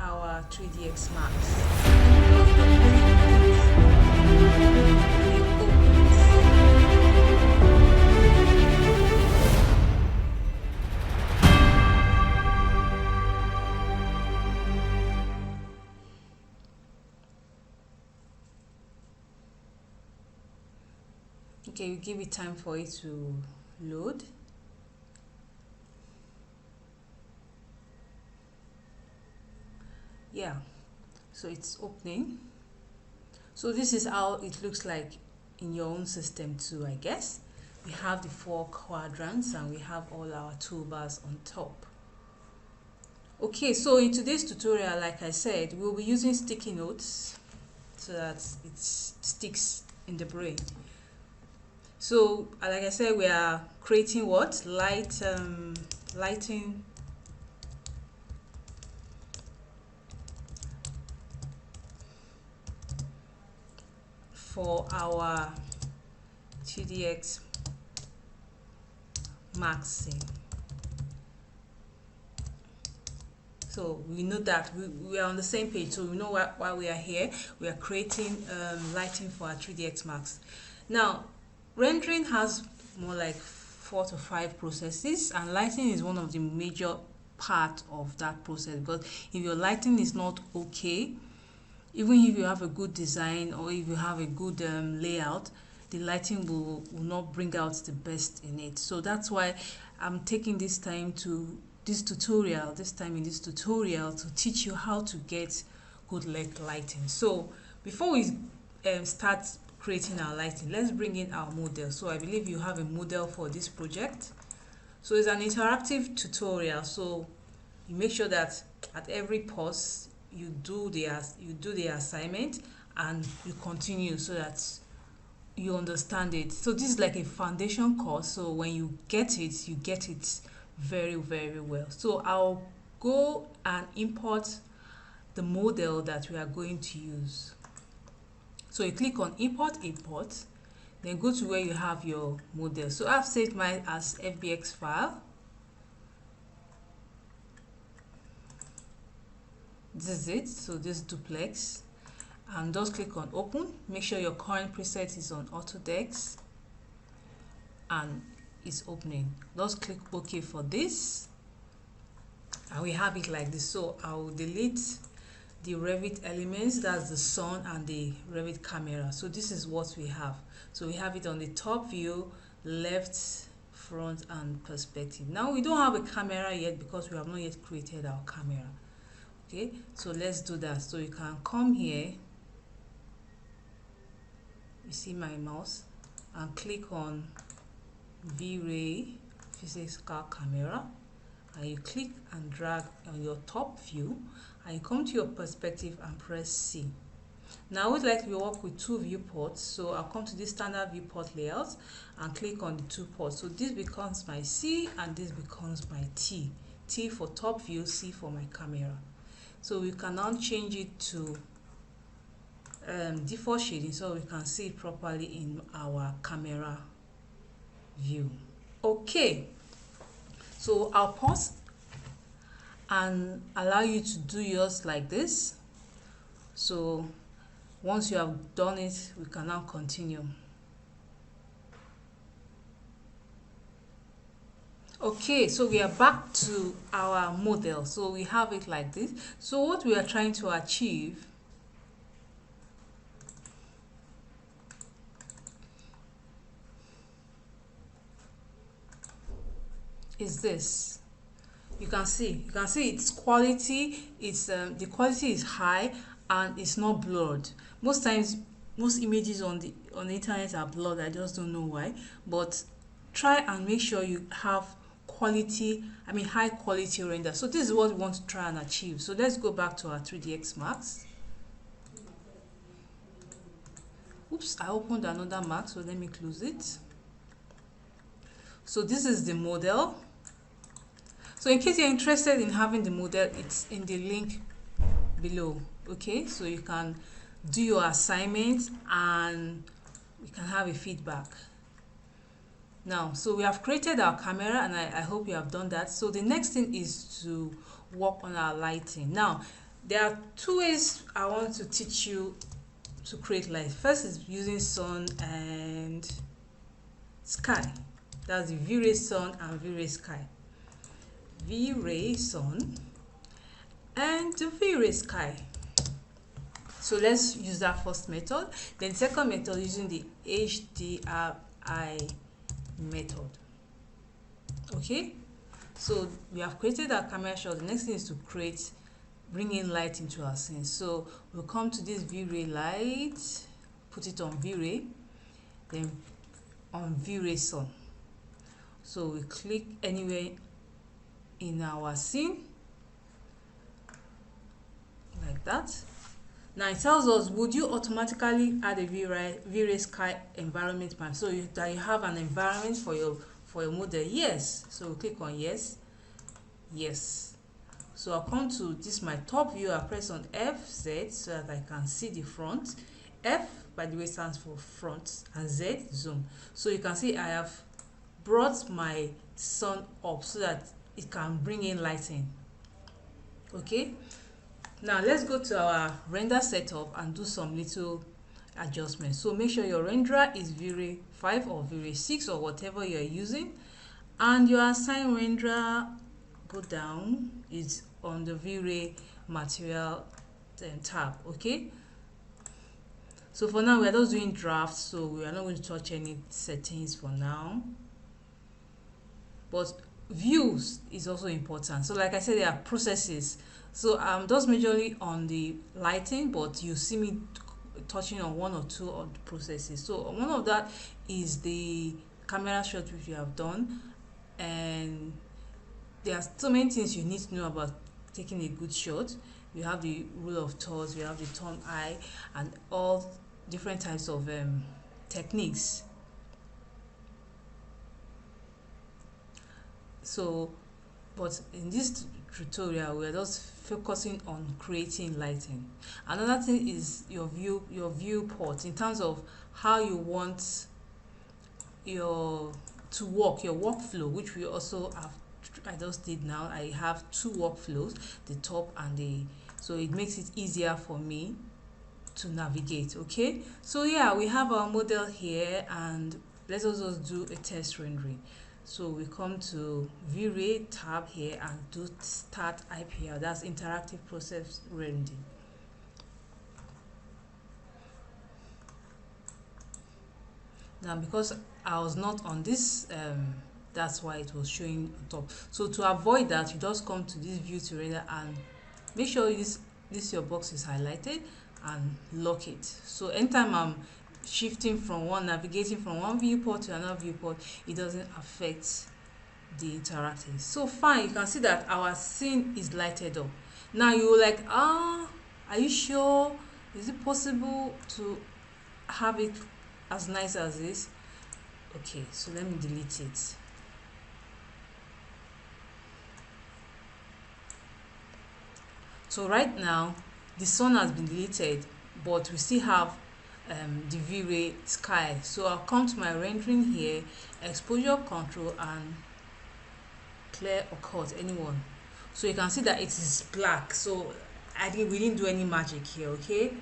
our 3ds Max. Okay, we give it time for it to load. Yeah, so it's opening. So this is how it looks like in your own system too, I guess. We have the 4 quadrants and we have all our toolbars on top. Okay, so in today's tutorial, like I said, we'll be using sticky notes so that it sticks in the brain. So like I said, we are creating what? Lighting for our 2DX Max scene. So we know that we are on the same page, so we know why we are here. We are creating lighting for our 3DX Max. Now, rendering has more like 4 to 5 processes, and lighting is one of the major part of that process, because if your lighting is not okay, even if you have a good design or if you have a good layout, the lighting will not bring out the best in it. So that's why I'm taking this time in this tutorial to teach you how to get good LED lighting. So before we start creating our lighting, let's bring in our model. So I believe you have a model for this project. So it's an interactive tutorial, so you make sure that at every pause you do the assignment and you continue so that you understand it. So this is like a foundation course, so when you get it very, very well. So I'll go and import the model that we are going to use. So you click on import, then go to where you have your model. So I've saved mine as FBX file. This is it. So this duplex, and just click on open. Make sure your current preset is on Autodesk and it's opening. Just click OK for this, and we have it like this. So I will delete the Revit elements, that's the sun and the Revit camera. So this is what we have. So we have it on the top view, left, front and perspective. Now we don't have a camera yet because we have not yet created our camera. Okay, so let's do that. So you can come here, you see my mouse, and click on V-Ray physical camera, and you click and drag on your top view, and you come to your perspective and press C. Now I would like to work with 2 viewports, so I'll come to this standard viewport layout and click on the 2 ports. So this becomes my C and this becomes my T. T for top view, C for my camera. So we can now change it to default shading so we can see it properly in our camera view. Okay, so I'll pause and allow you to do yours like this. So once you have done it, we can now continue. Okay, so we are back to our model. So we have it like this. So what we are trying to achieve is this. You can see its quality. It's the quality is high and it's not blurred. Most times, most images on the internet are blurred. I just don't know why. But try and make sure you have high quality render. So this is what we want to try and achieve. So let's go back to our 3DX Max. Oops, I opened another Max, so let me close it. So this is the model. So in case you're interested in having the model, it's in the link below. Okay, so you can do your assignment and we can have a feedback. Now, so we have created our camera and I hope you have done that. So the next thing is to work on our lighting. Now, There are two ways I want to teach you to create light. First is using sun and sky. That's the V-ray sun and V-ray sky. V-ray sun and the V-ray sky. So let's use that first method. Then second method, using the HDRI method. Okay, so we have created our camera shot. The next thing is to bring in light into our scene. So we'll come to this V-ray light, put it on V-ray, then on V-ray sun. So we click anywhere in our scene like that. Now it tells us, would you automatically add a V-ray sky environment map, so that you have an environment for your model? Yes. So we click on yes. Yes. So I'll come to this my top view. I press on FZ so that I can see the front. F, by the way, stands for front, and Z, zoom. So you can see I have brought my sun up so that it can bring in lighting. Okay. Now let's go to our render setup and do some little adjustments. So make sure your renderer is V-ray 5 or V-ray 6 or whatever you're using, and your assign renderer, go down, is on the V-ray material tab. Okay, so for now we're just doing drafts, so we are not going to touch any settings for now, but views is also important. So like I said, there are processes. So I'm just majorly on the lighting, but you see me touching on one or two of the processes. So one of that is the camera shot which we have done, and there are so many things you need to know about taking a good shot. We have the rule of thirds, we have the turn eye, and all different types of techniques. So, but in this tutorial, we're just focusing on creating lighting. Another thing is your viewport, in terms of how you want your workflow, which we also have. I just did now. I have two workflows, the top and the, so it makes it easier for me to navigate. Okay, so yeah, we have our model here, and let's also do a test rendering. So we come to V-ray tab here and do start IPR, that's interactive process rendering. Now because I was not on this, that's why it was showing on top. So to avoid that, you just come to this view to render and make sure this your box is highlighted and lock it. So anytime I'm navigating from one viewport to another viewport, it doesn't affect the interactive. So fine, you can see that our scene is lighted up. Now you're like, are you sure? Is it possible to have it as nice as this? Okay, so let me delete it. So right now the sun has been deleted, but we still have the V-ray sky. So I'll come to my rendering here, exposure control, and clear or cut anyone. So you can see that it is black. So I think we didn't do any magic here. Okay,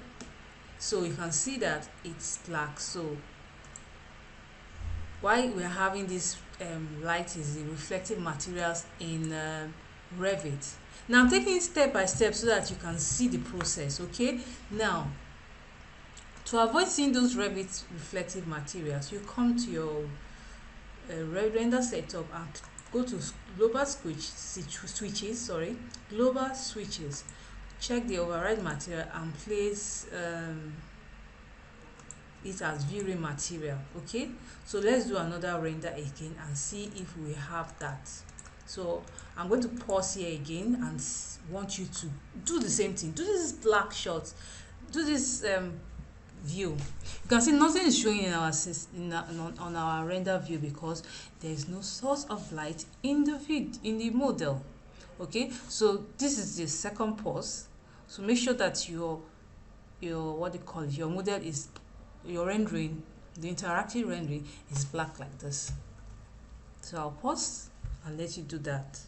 so you can see that it's black. So why we're having this light is the reflective materials in Revit. Now I'm taking it step by step so that you can see the process. Okay, now to avoid seeing those Revit reflective materials, you come to your render setup and go to global switches. Global switches. Check the override material and place it as V-ray material. Okay, so let's do another render again and see if we have that. So I'm going to pause here again and want you to do the same thing. Do this black shot. Do this view. You can see nothing is showing in our on our render view because there is no source of light in the model. Okay, so this is the second pause. So make sure that your what do you call it, your model is, your rendering, the interactive rendering is black like this. So I'll pause and let you do that.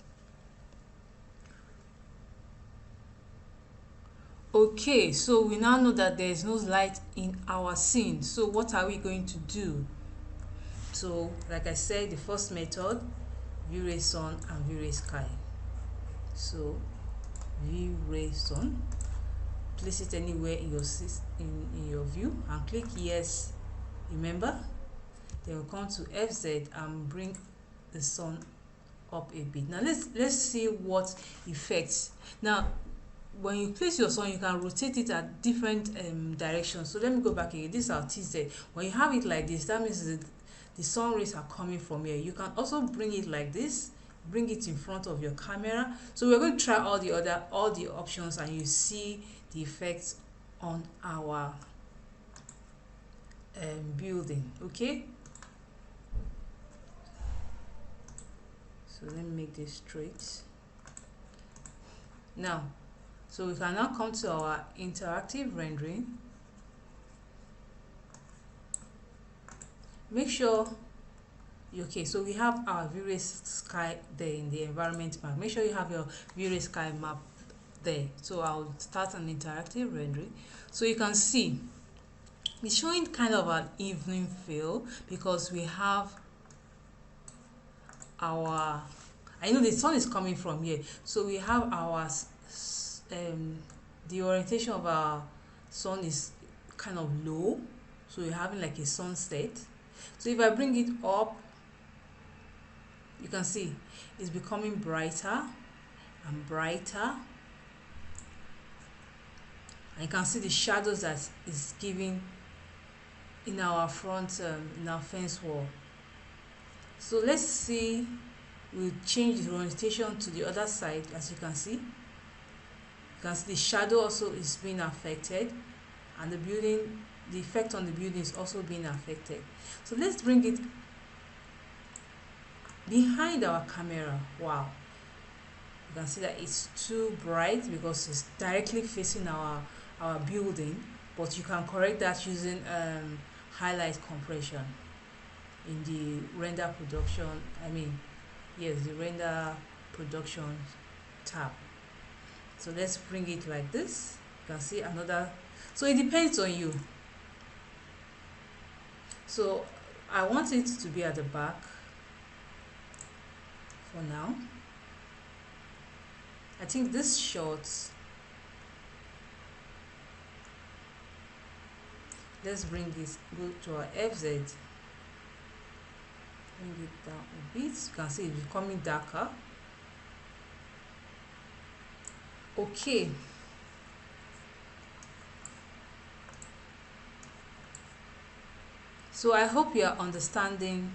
Okay, so we now know that there is no light in our scene. So what are we going to do? So like I said, the first method, V-ray sun and V-ray sky. So V-ray sun, place it anywhere in your in your view and click yes, remember. Then we'll come to FZ and bring the sun up a bit. Now let's see what effects. Now when you place your sun, you can rotate it at different directions. So let me go back again. This is our TZ. When you have it like this, that means the sun rays are coming from here. You can also bring it like this, bring it in front of your camera. So we're going to try all the options, and you see the effects on our building. Okay, so let me make this straight now. So we can now come to our interactive rendering. Make sure, okay, so we have our V-ray sky there in the environment map. Make sure you have your V-ray sky map there. So I'll start an interactive rendering. So you can see it's showing kind of an evening feel because we have our, I know the sun is coming from here, so we have our the orientation of our sun is kind of low, so we're having like a sunset. So if I bring it up, you can see it's becoming brighter and brighter, and you can see the shadows that is giving in our front in our fence wall. So let's see, we'll change the orientation to the other side. As you can see the shadow also is being affected, and the effect on the building is also being affected. So let's bring it behind our camera. Wow, you can see that it's too bright because it's directly facing our building, but you can correct that using highlight compression in the render production, the render production tab. So let's bring it like this. You can see another, so it depends on you. So I want it to be at the back for now. I think this shot, let's bring this, go to our FZ, bring it down a bit. You can see it's becoming darker. Okay, so I hope you are understanding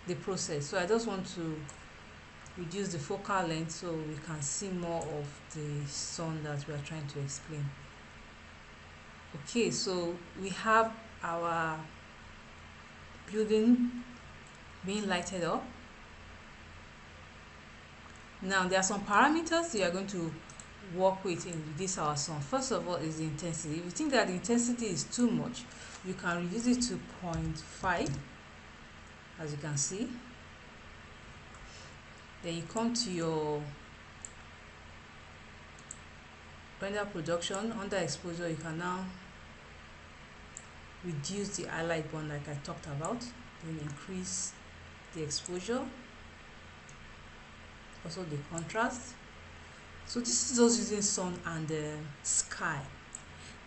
the process. So I just want to reduce the focal length so we can see more of the sun that we are trying to explain. Okay, so we have our building being lighted up. Now there are some parameters you are going to work with in this our sun. First of all is the intensity. If you think that the intensity is too much, you can reduce it to 0.5, as you can see. Then you come to your render production. Under exposure, you can now reduce the highlight bond like I talked about, then increase the exposure, also the contrast. So this is just using sun and sky.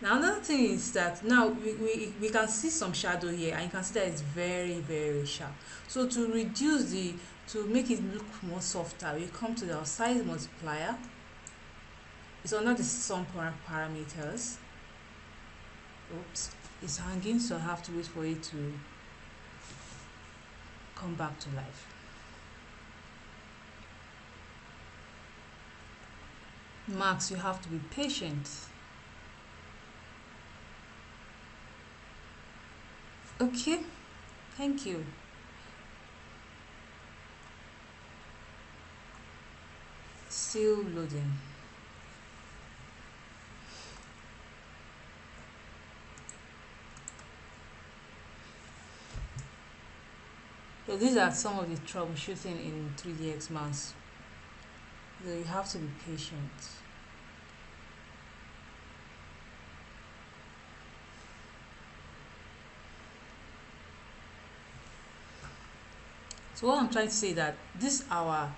Now another thing is that now we can see some shadow here, and you can see that it's very sharp. So to reduce to make it look more softer, we come to the size multiplier. It's under the sun parameters. Oops, it's hanging, so I have to wait for it to come back to life. Max, you have to be patient. Okay, thank you. Still loading. So these are some of the troubleshooting in 3ds Max. So you have to be patient. So what I'm trying to say that this our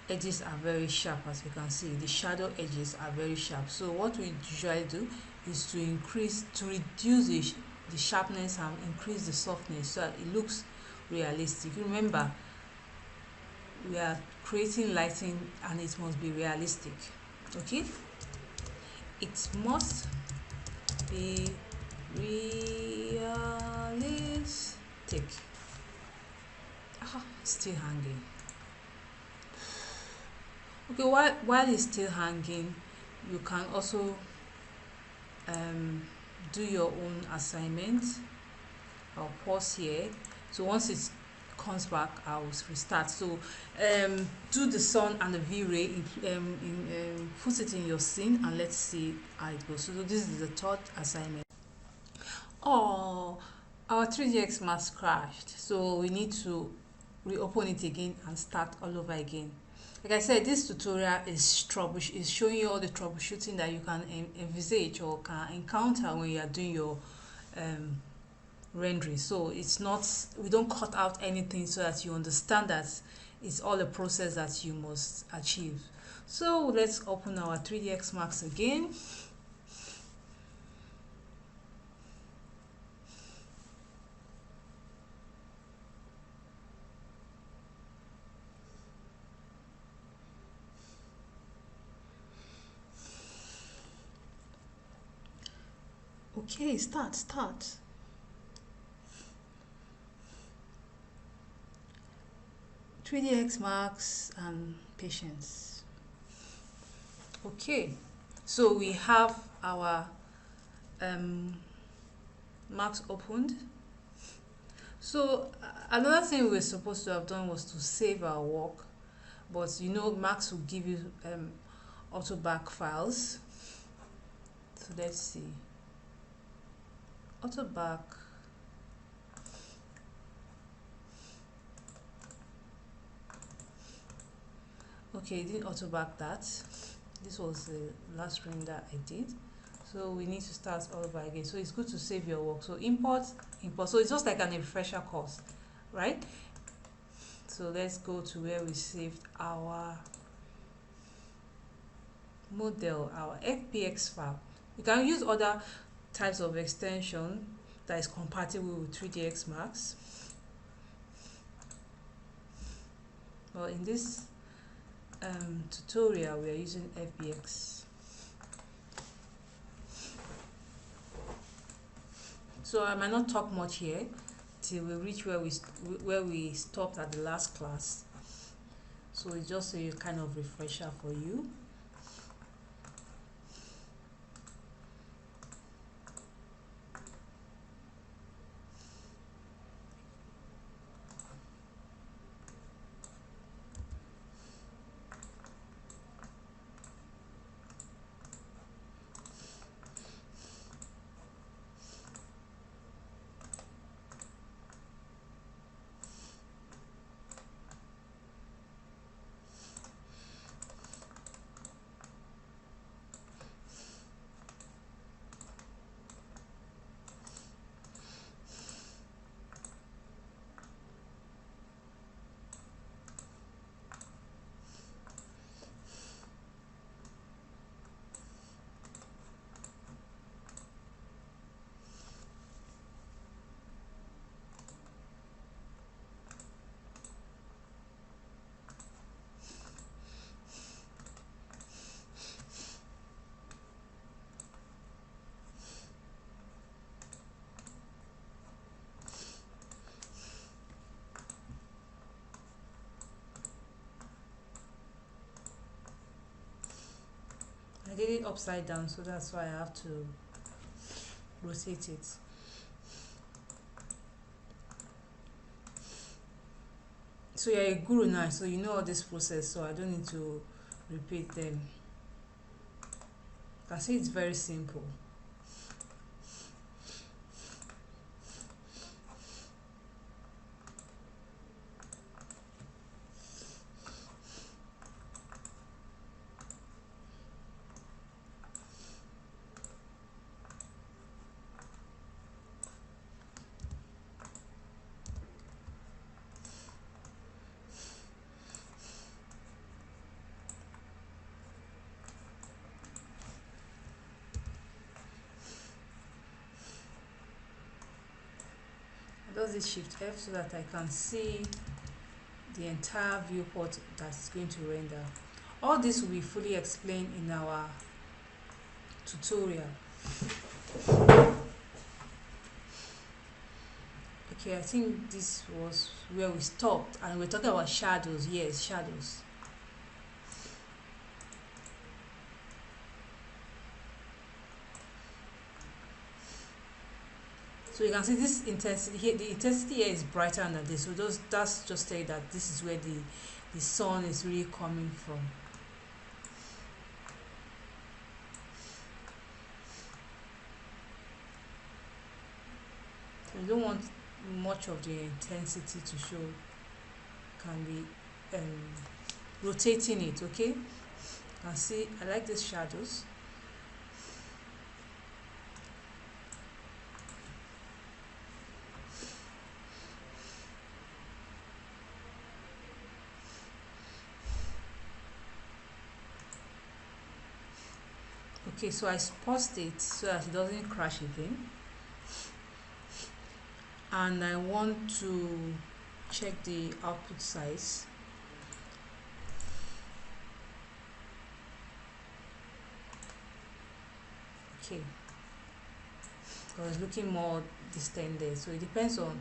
edges are very sharp. As you can see, the shadow edges are very sharp. So what we usually do is to reduce the sharpness and increase the softness so that it looks realistic. Remember, we are creating lighting and it must be realistic. Okay, it must be realistic. Still hanging. Okay, while it's still hanging, you can also um, do your own assignment. I'll pause here. So once it comes back, I'll restart. So do the sun and the V-ray, put it in your scene and let's see how it goes. So this is the third assignment. Oh, our 3DX Max crashed. So we need to reopen it again and start all over again. Like I said, this tutorial is showing you all the troubleshooting that you can envisage or can encounter when you are doing your um, rendering. So it's not, we don't cut out anything so that you understand that it's all a process that you must achieve. So let's open our 3DX Max again. Okay, start. 3DX Max and patience. Okay, so we have our Max opened. So another thing we're supposed to have done was to save our work, but you know Max will give you auto back files. So let's see. Auto back. Okay, it didn't auto back that. This was the last render I did. So we need to start all over again. So it's good to save your work. So import. So it's just like an refresher course, right? So let's go to where we saved our model, our FBX file. You can use other types of extension that is compatible with 3DX Max. Well, in this tutorial, we are using FBX. So I might not talk much here till we reach where we stopped at the last class. So it's just a kind of refresher for you. I did it upside down, so that's why I have to rotate it. So you're a guru now, so you know all this process, so I don't need to repeat them. I say it's very simple. pause this Shift F so that I can see the entire viewport that's going to render. All this will be fully explained in our tutorial. Okay, I think this was where we stopped, and we're talking about shadows. Yes, shadows. So you can see this intensity here, the intensity here is brighter than this. So that's just saying that this is where the sun is really coming from. So you don't want much of the intensity to show. Can be rotating it, okay? You can see I like these shadows. Okay, so I paused it so that it doesn't crash again, and I want to check the output size. Okay, so it's looking more distended, so it depends on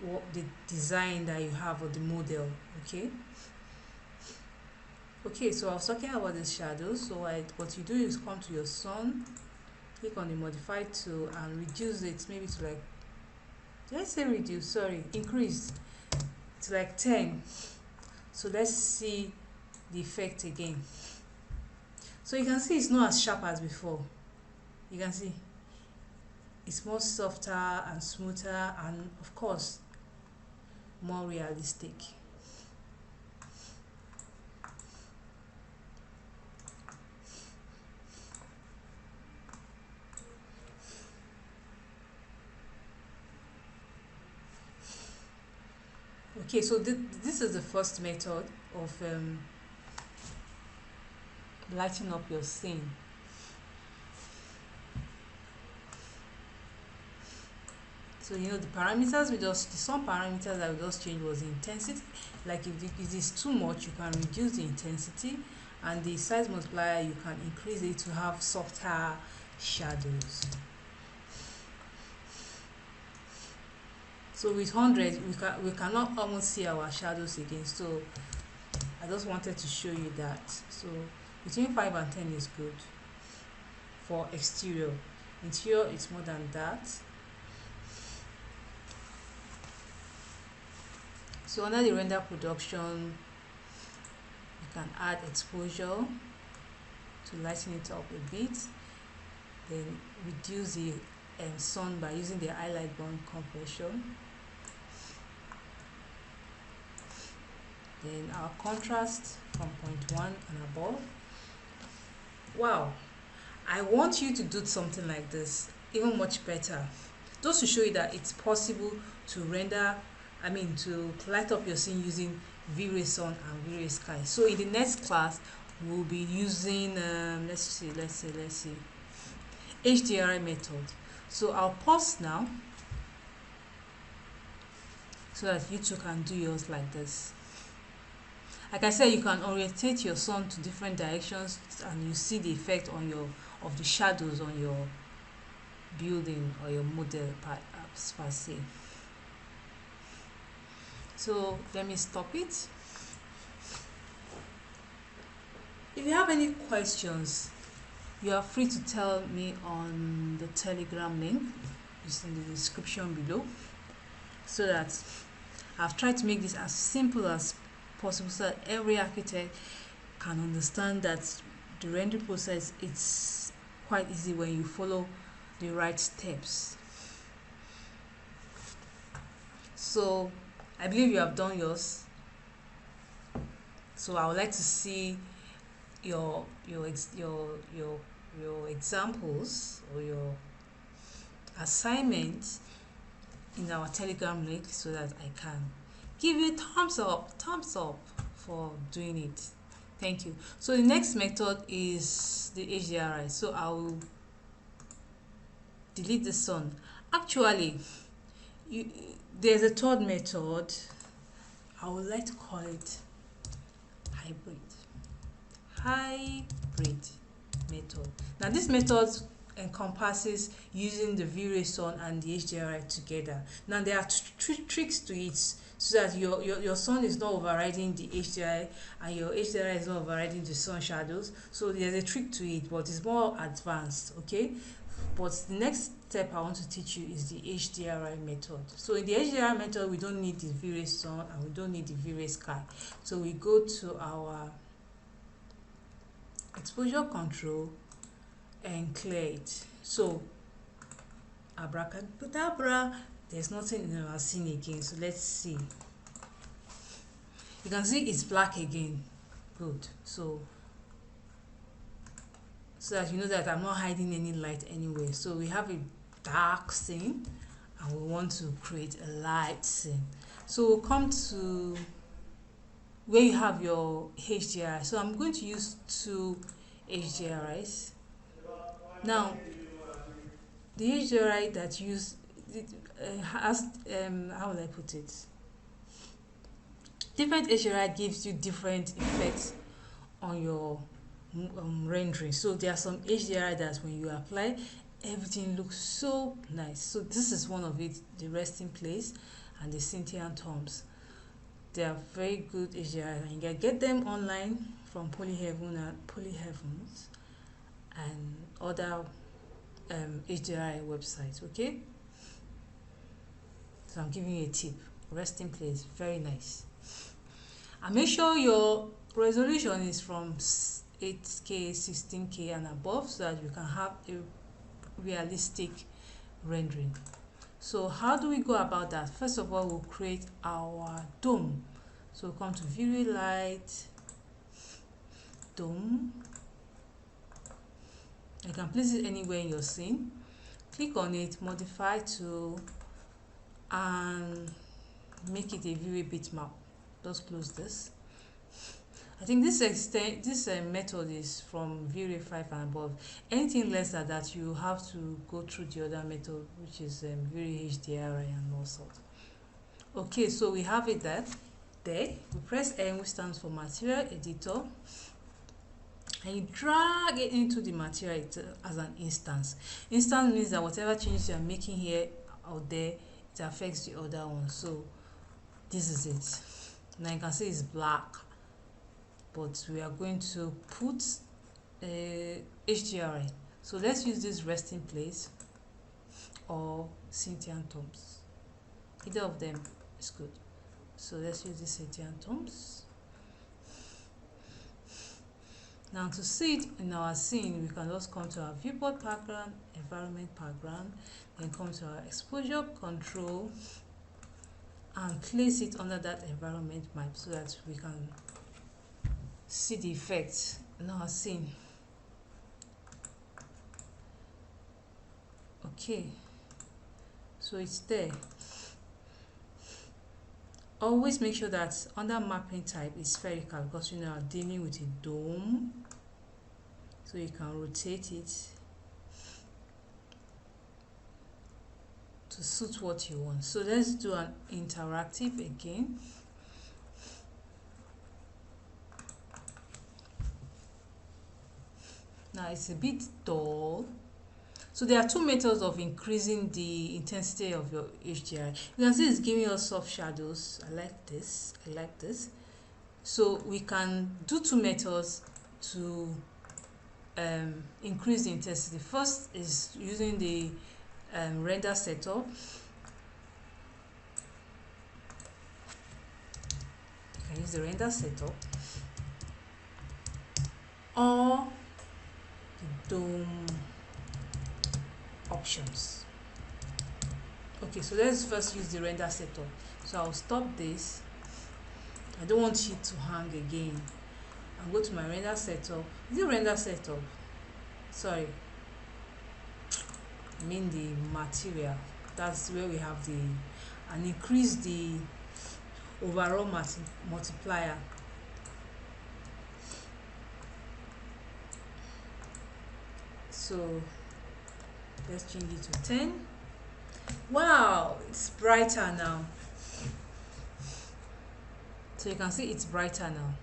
what the design that you have or the model. Okay, so I was talking about the shadows. So what you do is come to your sun, click on the modify tool and reduce it maybe to like, let's say reduce, sorry, increase to like 10. So let's see the effect again. So you can see it's not as sharp as before. You can see it's more softer and smoother, and of course more realistic. Okay, so this is the first method of lighting up your scene. So you know the parameters, the some parameters that we just changed was the intensity. Like if it is too much, you can reduce the intensity, and the size multiplier you can increase it to have softer shadows. So with 100 we cannot almost see our shadows again, so I just wanted to show you that. So between 5 and 10 is good for exterior. Interior is more than that. So under the render production, you can add exposure to lighten it up a bit, then reduce the sun by using the highlight bond compression. Then our contrast from 0.1 and above. Wow, I want you to do something like this, even much better, just to show you that it's possible to render, to light up your scene using V-Ray Sun and V-Ray Sky. So in the next class, we'll be using let's see HDRI method. So I'll pause now so that you too can do yours like this. Like I said, you can orientate your sun to different directions, and you see the effect on of the shadows on your building or your model per se. So let me stop it. If you have any questions, you are free to tell me on the Telegram link. It's in the description below, so that I've tried to make this as simple as possible so that every architect can understand that the rendering process is quite easy when you follow the right steps. So I believe you have done yours. So I would like to see your examples or your assignments in our Telegram link, so that I can give you thumbs up for doing it. Thank you. So the next method is the HDRI. So I will delete the sun. Actually, you, there's a third method. I would like to call it hybrid. Hybrid method. Now this method encompasses using the V-Ray Sun and the HDRI together. Now there are tricks to it so that your sun is not overriding the HDRI and your HDRI is not overriding the sun shadows. So there's a trick to it, but it's more advanced, okay? But the next step I want to teach you is the HDRI method. So in the HDRI method, we don't need the V-Ray Sun and we don't need the V-Ray Sky. So we go to our exposure control and clear it. So abracadabra, there's nothing in our scene again. So let's see. You can see it's black again. Good. So that you know that I'm not hiding any light anywhere. So we have a dark scene and we want to create a light scene. So we'll come to where you have your HDRI. So I'm going to use 2 HDRIs. Now the HDRI that use has how will I put it? Different HDRI gives you different effects on your rendering. So there are some HDRI that when you apply, everything looks so nice. So this is one of it, the resting place and the Cynthian tombs. They are very good HDRI, and you can get them online from Polyheaven and Polyheavens and other HDRI websites. Okay, so I'm giving you a tip. Resting place, very nice. And make sure your resolution is from 8K, 16K and above, so that you can have a realistic rendering. So how do we go about that? First of all, we'll create our dome. So we'll come to V-Ray Light, dome. You can place it anywhere in your scene. Click on it, modify to, and make it a V-Ray bitmap. Just close this. I think this method is from V-Ray 5 and above. Anything less than that, you have to go through the other method, which is V-Ray HDRI and all sorts. Okay, so we have it there. We press M, which stands for Material Editor, and you drag it into the material editor as an instance. Instance means that whatever changes you are making here or there, it affects the other one. So this is it. Now you can see it's black, but we are going to put HDRI. So let's use this resting place or Cynthian tombs. Either of them is good. So let's use this Cynthian tombs. Now to see it in our scene, we can just come to our viewport background, environment background, then come to our exposure control and place it under that environment map so that we can see the effects in our scene. Okay, so it's there. Always make sure that under mapping type is spherical, because you are dealing with a dome, so you can rotate it to suit what you want. So let's do an interactive again. Now it's a bit dull. So there are 2 methods of increasing the intensity of your HDRI. You can see it's giving us soft shadows. I like this. I like this. So we can do 2 methods to increase the intensity. First is using the render setup. You can use the render setup or the dome options. Okay, so let's first use the render setup. So I'll stop this. I don't want it to hang again. I'll go to my render setup. The render setup, sorry, I mean the material. That's where we have the, and increase the overall multiplier. So let's change it to 10. Wow, it's brighter now. So you can see it's brighter now.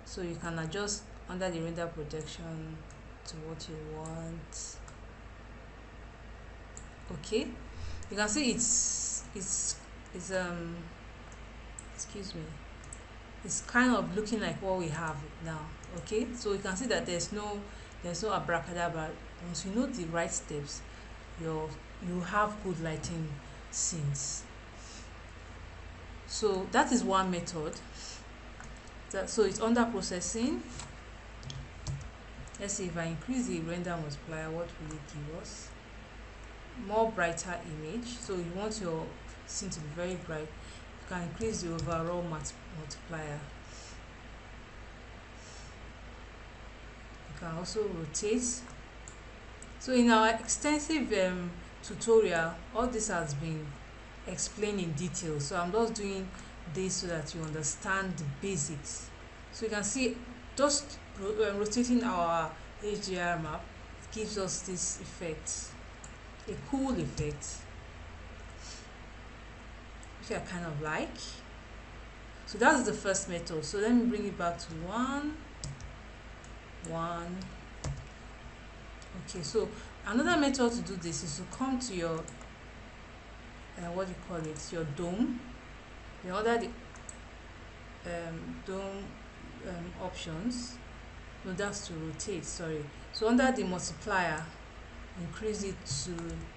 So you can adjust under the render protection to what you want. Okay, you can see it's excuse me, it's kind of looking like what we have now. Okay, so you can see that there's no abracadabra. Once you know the right steps, you have good lighting scenes. So that is one method. So it's under processing. Let's see, if I increase the render multiplier, what will it give us? More brighter image. So you want your scene to be very bright, you can increase the overall multiplier. You can also rotate. So in our extensive tutorial, all this has been explained in detail, so I'm just doing this so that you understand the basics. So you can see, just rotating our HDR map gives us this effect, a cool effect, which I kind of like. So that's the first method. So let me bring it back to one. Okay, so another method to do this is to come to your what do you call it, your dome. You order the dome options. No, that's to rotate, sorry. So under the multiplier, increase it to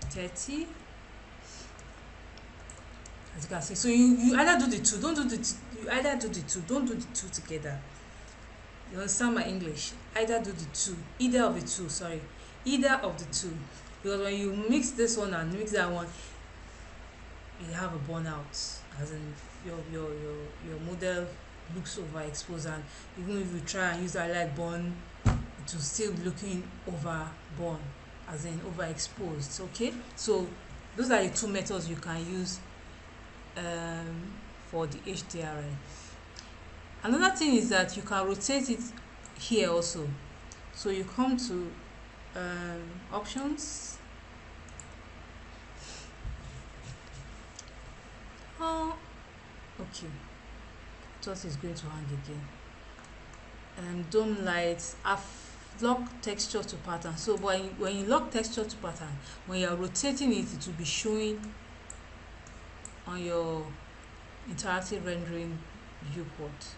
30. As you can see, so you either do the two, don't do the two, you either do the two, don't do the two together. You understand my English? Either do the two, either of the two, sorry, either of the two. Because when you mix this one and mix that one, you have a burnout, as in your model looks overexposed, and even if you try and use that light burn, it will still be looking overborn, as in overexposed. Okay, so those are the two methods you can use for the HDRI. Another thing is that you can rotate it here also. So you come to options. Oh, okay. Thought it's going to hang again. Dome lights. I've locked texture to pattern. So when you lock texture to pattern, when you're rotating it, it will be showing on your interactive rendering viewport.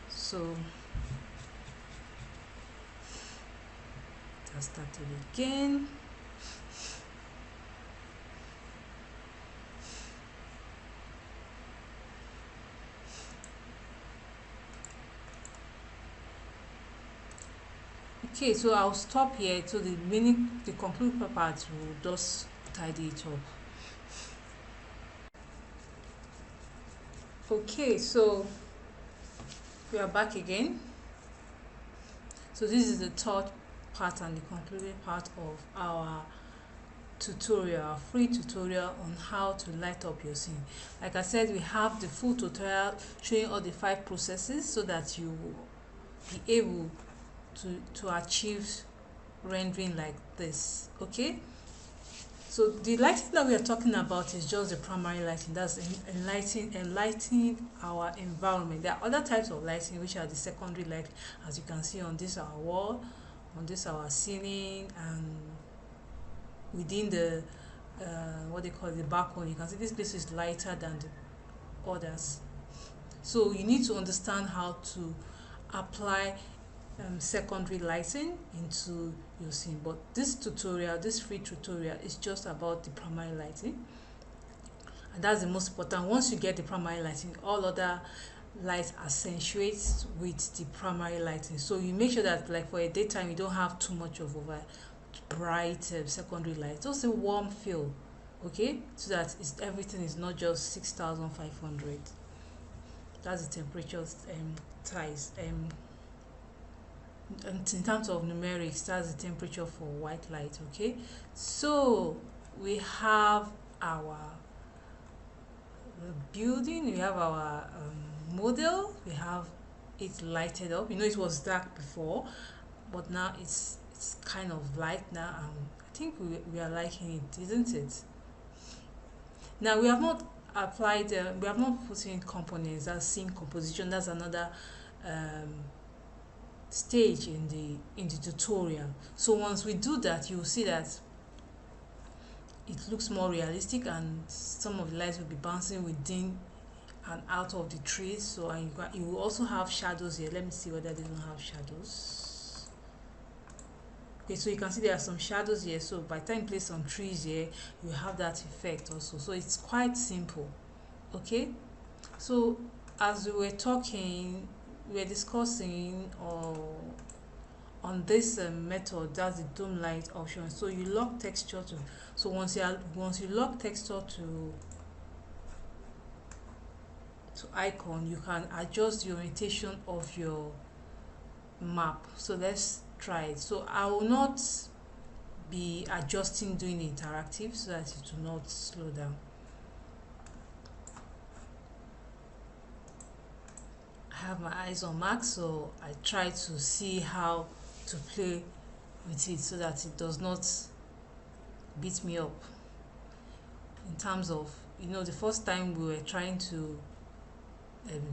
So I'll start it again. Okay, so I'll stop here. So the conclude part will just tidy it up. Okay, so we are back again. So this is the third part and the concluding part of our tutorial, our free tutorial on how to light up your scene. Like I said, we have the full tutorial showing all the 5 processes so that you will be able to achieve rendering like this. Okay, so the lighting that we are talking about is just the primary lighting. That's enlightening our environment. There are other types of lighting which are the secondary light, as you can see on this our wall, on this our ceiling, and within the what they call the balcony. You can see this place is lighter than the others. So you need to understand how to apply secondary lighting into your scene. But this tutorial, this free tutorial, is just about the primary lighting, and that's the most important. Once you get the primary lighting, all other lights accentuate with the primary lighting. So you make sure that, like for a daytime, you don't have too much of over bright secondary light, just a warm feel. Okay, so that everything is not just 6,500. That's the temperature ties. And in terms of numerics, that's the temperature for white light. Okay, so we have our building, we have our model, we have it lighted up. You know, it was dark before, but now it's kind of light now, and I think we are liking it, isn't it? Now we have not applied, we have not put in components, that's scene composition, that's another um, stage in the tutorial. So once we do that, you'll see that it looks more realistic and some of the lights will be bouncing within and out of the trees. So and you will also have shadows here. Let me see whether they don't have shadows. Okay, so you can see there are some shadows here. So by the time you place some trees here, you have that effect also. So it's quite simple. Okay, so as we were talking, we were discussing on this method, that's the dome light option. So you lock texture to, so once you lock texture to icon, you can adjust the orientation of your map. So let's try it. So I will not be adjusting doing interactive so that it will not slow down. I have my eyes on Max, so I try to see how to play with it so that it does not beat me up in terms of, you know, the first time we were trying to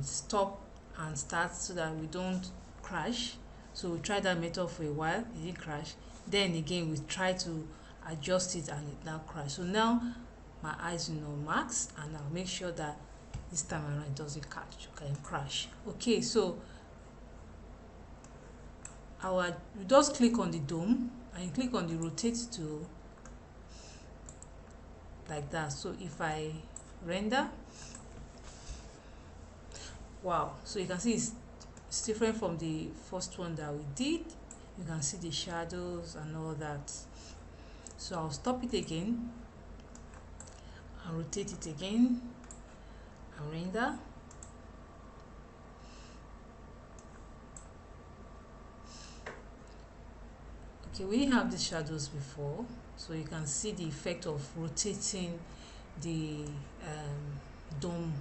stop and start so that we don't crash. So we tried that method for a while, it didn't crash. Then again we try to adjust it and it now crashed. So now my eyes Max, and I'll make sure that this time around it doesn't crash. Okay, so you just click on the dome and you click on the rotate tool like that. So if I render, wow, so you can see it's different from the first one that we did. You can see the shadows and all that. So I'll stop it again and rotate it again and render. Okay, we didn't have the shadows before, so you can see the effect of rotating the dome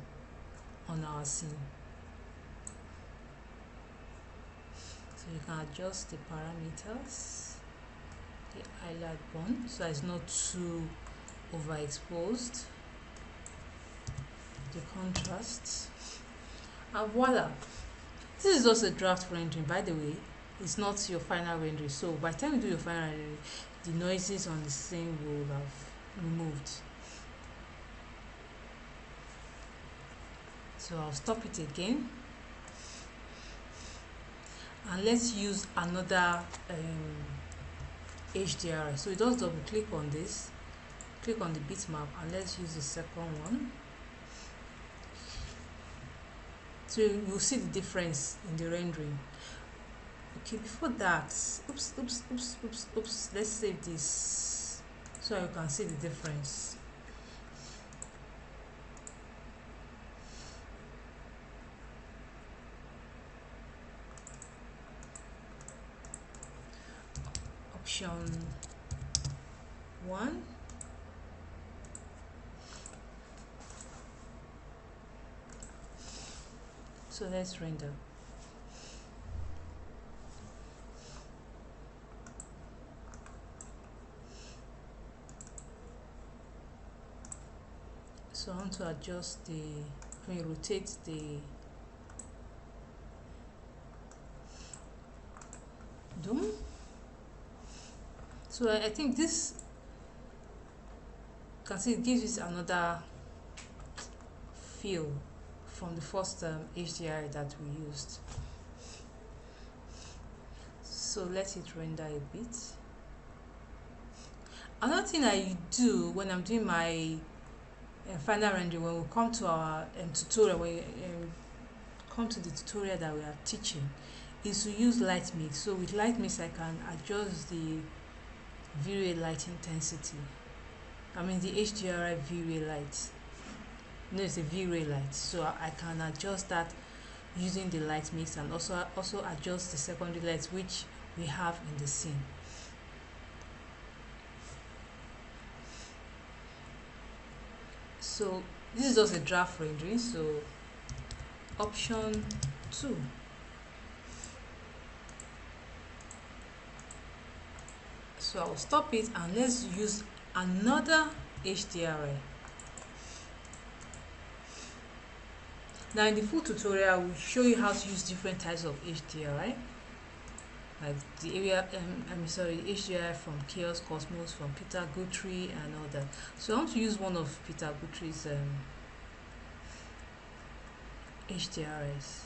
on our scene. So you can adjust the parameters, the highlight bond, so it's not too overexposed, the contrast, and voila. This is just a draft rendering, by the way. It's not your final rendering. So by the time you do your final rendering, the noises on the scene will have removed. So I'll stop it again. And let's use another HDRI. So you just double click on this, click on the bitmap, and let's use the second one. So you'll see the difference in the rendering. Okay, before that, oops, let's save this so you can see the difference. Option 1. So let's render. So I want to adjust rotate the dome. So I think this, you can see it gives it another feel from the first HDRI that we used. So let it render a bit. Another thing I do when I'm doing my final rendering, when we come to our tutorial, when we come to the tutorial that we are teaching, is to use light mix. So with light mix I can adjust the V-Ray light intensity. I mean the HDRI V-Ray light. No, it's a V-Ray light. So I can adjust that using the light mix, and also adjust the secondary lights which we have in the scene. So this is just a draft rendering. So option 2. So I'll stop it and let's use another HDRI. Now in the full tutorial, we'll show you how to use different types of HDRI, like the area, HDRI from Chaos Cosmos, from Peter Guthrie and all that. So I want to use one of Peter Guthrie's HDRIs.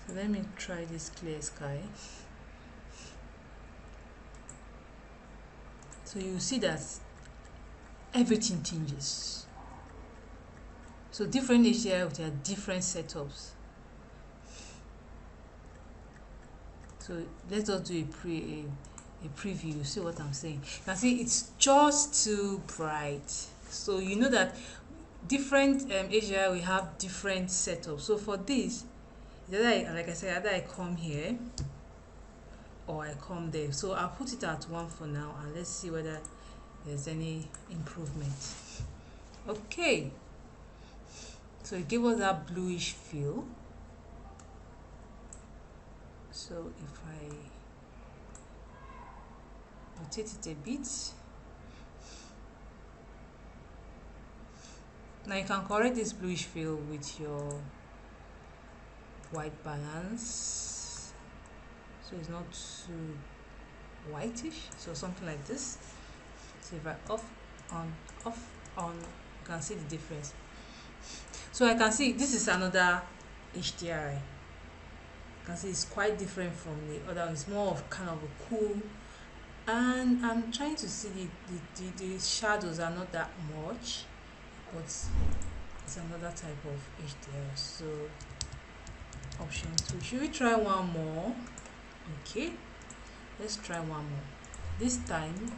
So let me try this clear sky. So you see that everything changes. So different HDRI with their different setups. So let us do a preview. You see what I'm saying? You can see it's just too bright. So you know that different HDRI will have different setups. So for this, like I said, either I come here or I come there. So I'll put it at 1 for now, and let's see whether there's any improvement. Okay, so it gave us that bluish feel. So if I rotate it a bit, now you can correct this bluish feel with your white balance, so it's not too whitish, so something like this. So if I off on, you can see the difference. So I can see this is another HDRI. You can see it's quite different from the other one. It's more of kind of a cool, and I'm trying to see the shadows are not that much, but it's another type of HDRI. So option 2. Should we try one more? Okay, let's try one more. This time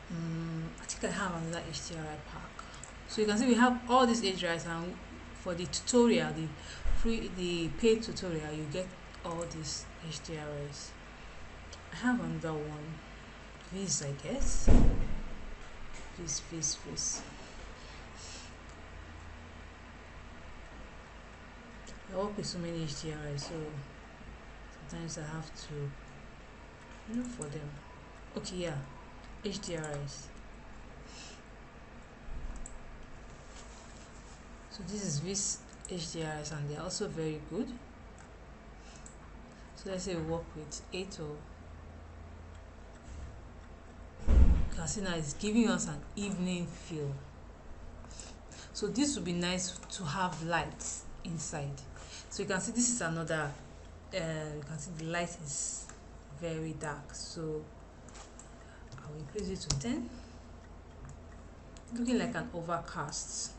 I think I have another HDRI pack. So you can see we have all these HDRIs, and for the tutorial, the paid tutorial, you get all these HDRIs. I have another one, this, I guess. This. I work with so many HDRIs, so sometimes I have to look for them. Okay, yeah, HDRIs. So this is this HDRIs, and they're also very good. So let's say we work with 8, or you can see now it's giving us an evening feel. So this would be nice to have lights inside. So you can see this is another, you can see the light is very dark, so I'll increase it to 10. Looking like an overcast.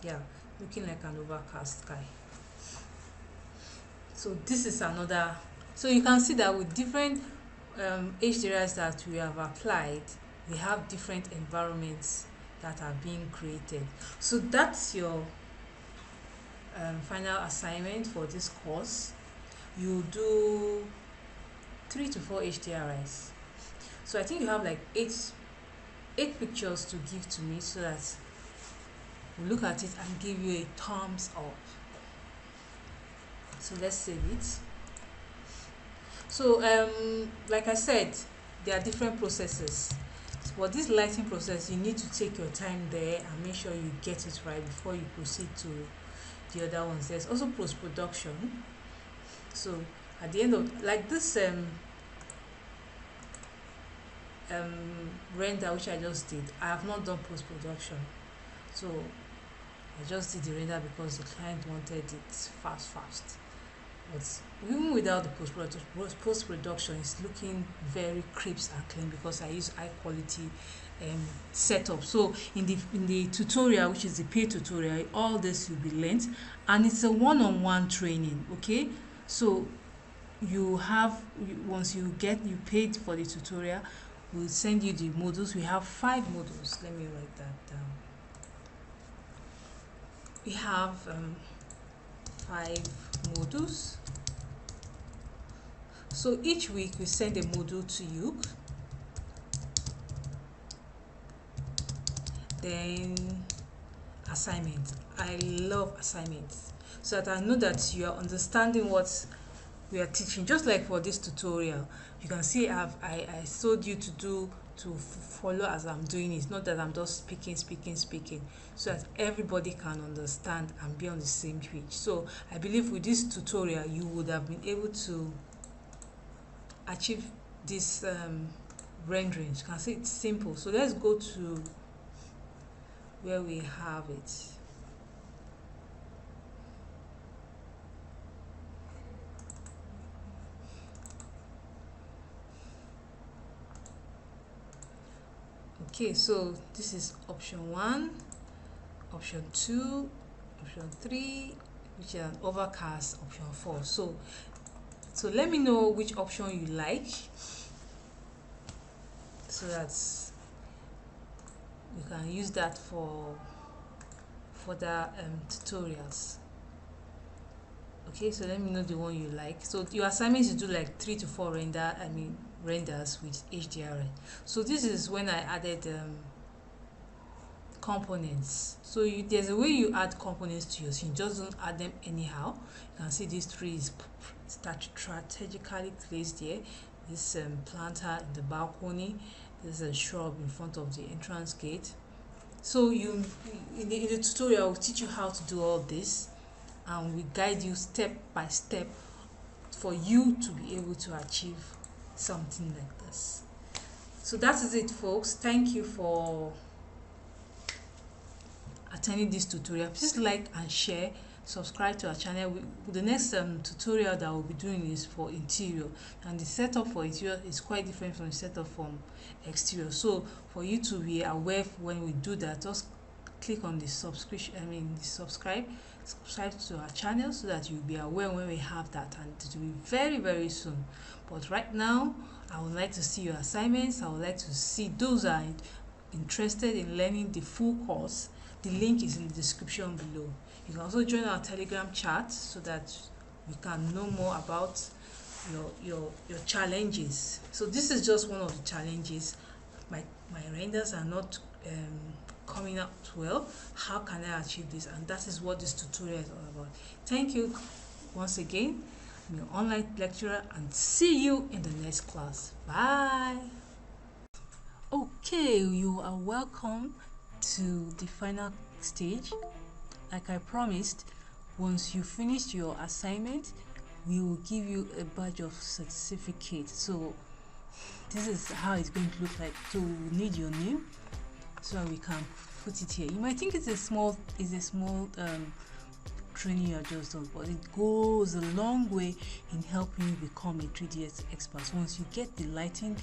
Yeah, looking like an overcast sky. So this is another. So you can see that with different HDRIs that we have applied, we have different environments that are being created. So that's your final assignment for this course. You do 3 to 4 HDRIs. So I think you have like 8 pictures to give to me, so that we'll look at it and give you a thumbs up. So let's save it. So like I said, there are different processes. So for this lighting process, you need to take your time there and make sure you get it right before you proceed to the other ones. There's also post-production. So at the end of, like this render which I just did, I have not done post-production. So I just did the render because the client wanted it fast. But even without the post-production, it's looking very crisp and clean because I use high quality setup. So in the tutorial, which is the paid tutorial, all this will be learnt, and it's a one-on-one training. Okay, so once you paid for the tutorial, we'll send you the modules. We have 5 modules. Let me write that down. We have 5 modules. So each week we send a module to you. then assignment. I love assignments so that I know that you are understanding what we are teaching. Just like for this tutorial, you can see I told you to follow as I'm doing it, not that I'm just speaking, so that everybody can understand and be on the same page. So I believe with this tutorial you would have been able to achieve this rendering. You can see it's simple. So let's go to where we have it. Okay, so this is option 1, option 2, option 3, which is an overcast, option 4. So let me know which option you like, so that you can use that for further tutorials. Okay, so let me know the one you like. So your assignment is to do like 3 to 4 renders with HDRI. So this is when I added components. So there's a way you add components to your scene. Just don't add them anyhow. You can see these trees strategically placed here. This planter in the balcony. There's a shrub in front of the entrance gate. So in the tutorial, we'll teach you how to do all this, and we guide you step by step for you to be able to achieve something like this. So that is it, folks. Thank you for attending this tutorial. Please like and share, subscribe to our channel. The next tutorial that we'll be doing is for interior, and the setup for interior is quite different from the setup from exterior. So for you to be aware when we do that, just click on the subscribe to our channel, so that you'll be aware when we have that, and it will be very, very soon. But right now, I would like to see your assignments. I would like to see those that are interested in learning the full course. The link is in the description below. You can also join our Telegram chat so that we can know more about your challenges. So this is just one of the challenges. My renders are not coming out well. How can I achieve this? And that is what this tutorial is all about. Thank you once again. I'm your online lecturer, and see you in the next class. Bye. Okay, you are welcome to the final stage. Like I promised, once you finish your assignment, we will give you a badge of certificate. So this is how it's going to look like. So we need your name so we can put it here. You might think it's a small training you're just done, but it goes a long way in helping you become a 3ds expert. Once you get the lighting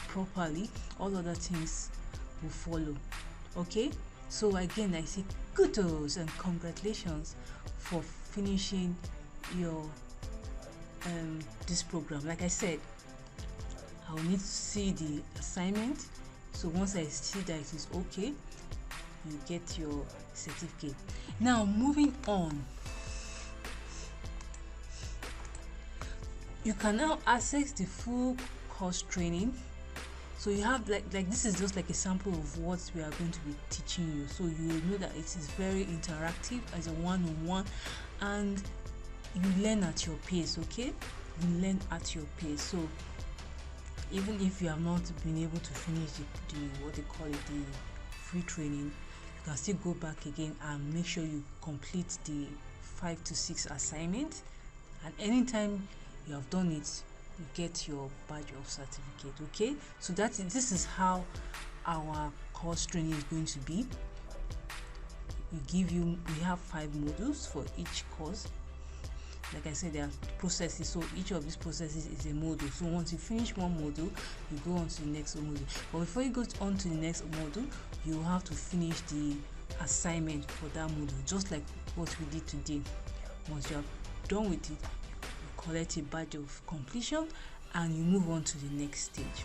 properly, all other things will follow. Okay, so again, I say kudos and congratulations for finishing your this program. Like I said, I will need to see the assignment. So once I see that it is okay, you get your certificate. Now moving on, you can now access the full course training. So you have like this is just like a sample of what we are going to be teaching you. So you will know that it is very interactive as a one-on-one, and you learn at your pace. Okay, you learn at your pace. So even if you have not been able to finish the what they call it, the free training, you can still go back again and make sure you complete the 5 to 6 assignments, and anytime you have done it, you get your badge of certificate. Okay, so this is how our course training is going to be. We have 5 modules for each course. Like I said, there are processes, so each of these processes is a module. So once you finish one module, you go on to the next module. But before you go on to the next module, you have to finish the assignment for that module, just like what we did today. Once you are done with it, you collect a badge of completion and you move on to the next stage.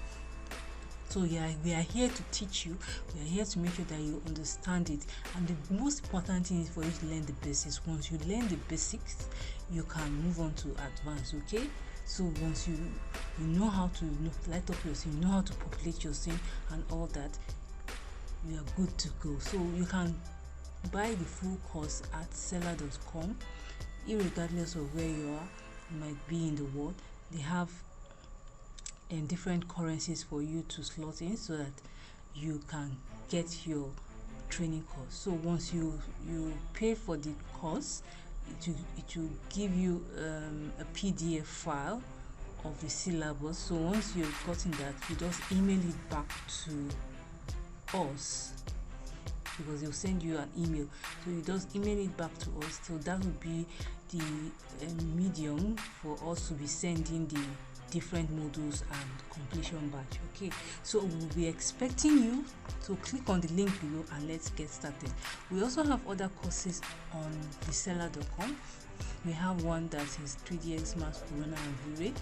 So we are here to teach you. We are here to make sure that you understand it. And the most important thing is for you to learn the basics. Once you learn the basics, you can move on to advanced. Okay, so once you know how to light up your scene, you know how to populate your scene and all that, we are good to go. So you can buy the full course at selar.com. Irregardless of where you are, you might be in the world, they have different currencies for you to slot in so that you can get your training course. So once you pay for the course, it will give you a PDF file of the syllabus. So once you've gotten that, you just email it back to us, because they'll send you an email. So you just email it back to us. So that will be the medium for us to be sending the different modules and completion batch. Okay, so we'll be expecting you to click on the link below and let's get started. We also have other courses on the selar.com. We have one that is 3ds Max, Corona and V-Ray,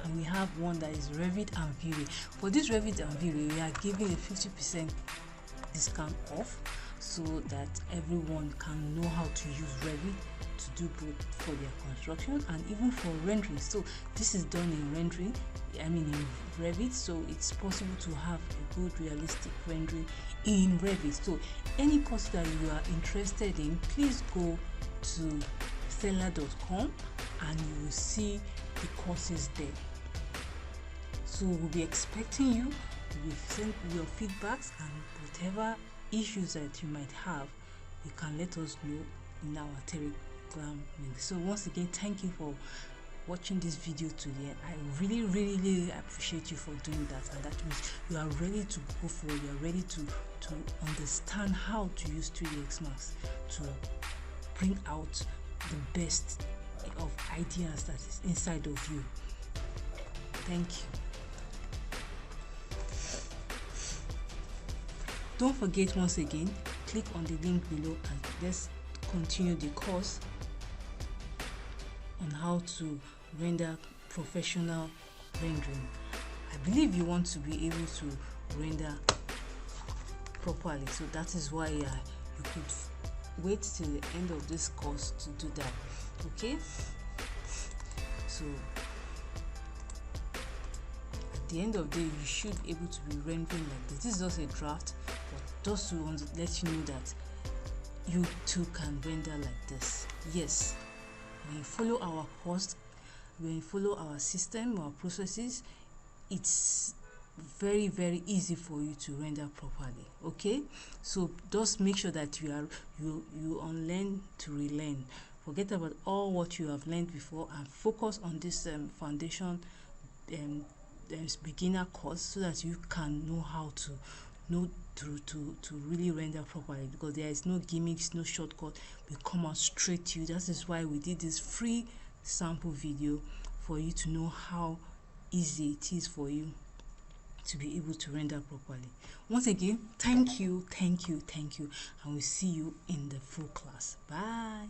and we have one that is Revit and V-Ray. For this Revit and V-Ray, we are giving a 50% discount off so that everyone can know how to use Revit to do both for their construction and even for rendering. So this is done in rendering, in Revit, so it's possible to have a good realistic rendering in Revit. So any course that you are interested in, please go to selar.com and you will see the courses there. So we'll be expecting you. We'll send your feedbacks and whatever issues that you might have, you can let us know in our Telegram link. So once again, thank you for watching this video today. I really appreciate you for doing that, and that means you are ready to go forward. You are ready to understand how to use 3ds Max to bring out the best of ideas that is inside of you. Thank you. Don't forget, once again, click on the link below and let's continue the course on how to render professional rendering. I believe you want to be able to render properly, so that is why you could wait till the end of this course to do that. Okay, so at the end of the day, you should be able to be rendering like this. This is just a draft, but just to let you know that you too can render like this. Yes, when you follow our course, when you follow our system, our processes, it's very easy for you to render properly. Okay, so just make sure that you unlearn to relearn. Forget about all what you have learned before and focus on this foundation beginner course, so that you can know how to really render properly, because there is no gimmicks, no shortcut. We come out straight to you. That is why we did this free sample video for you to know how easy it is for you to be able to render properly. Once again, thank you, and we'll see you in the full class. Bye.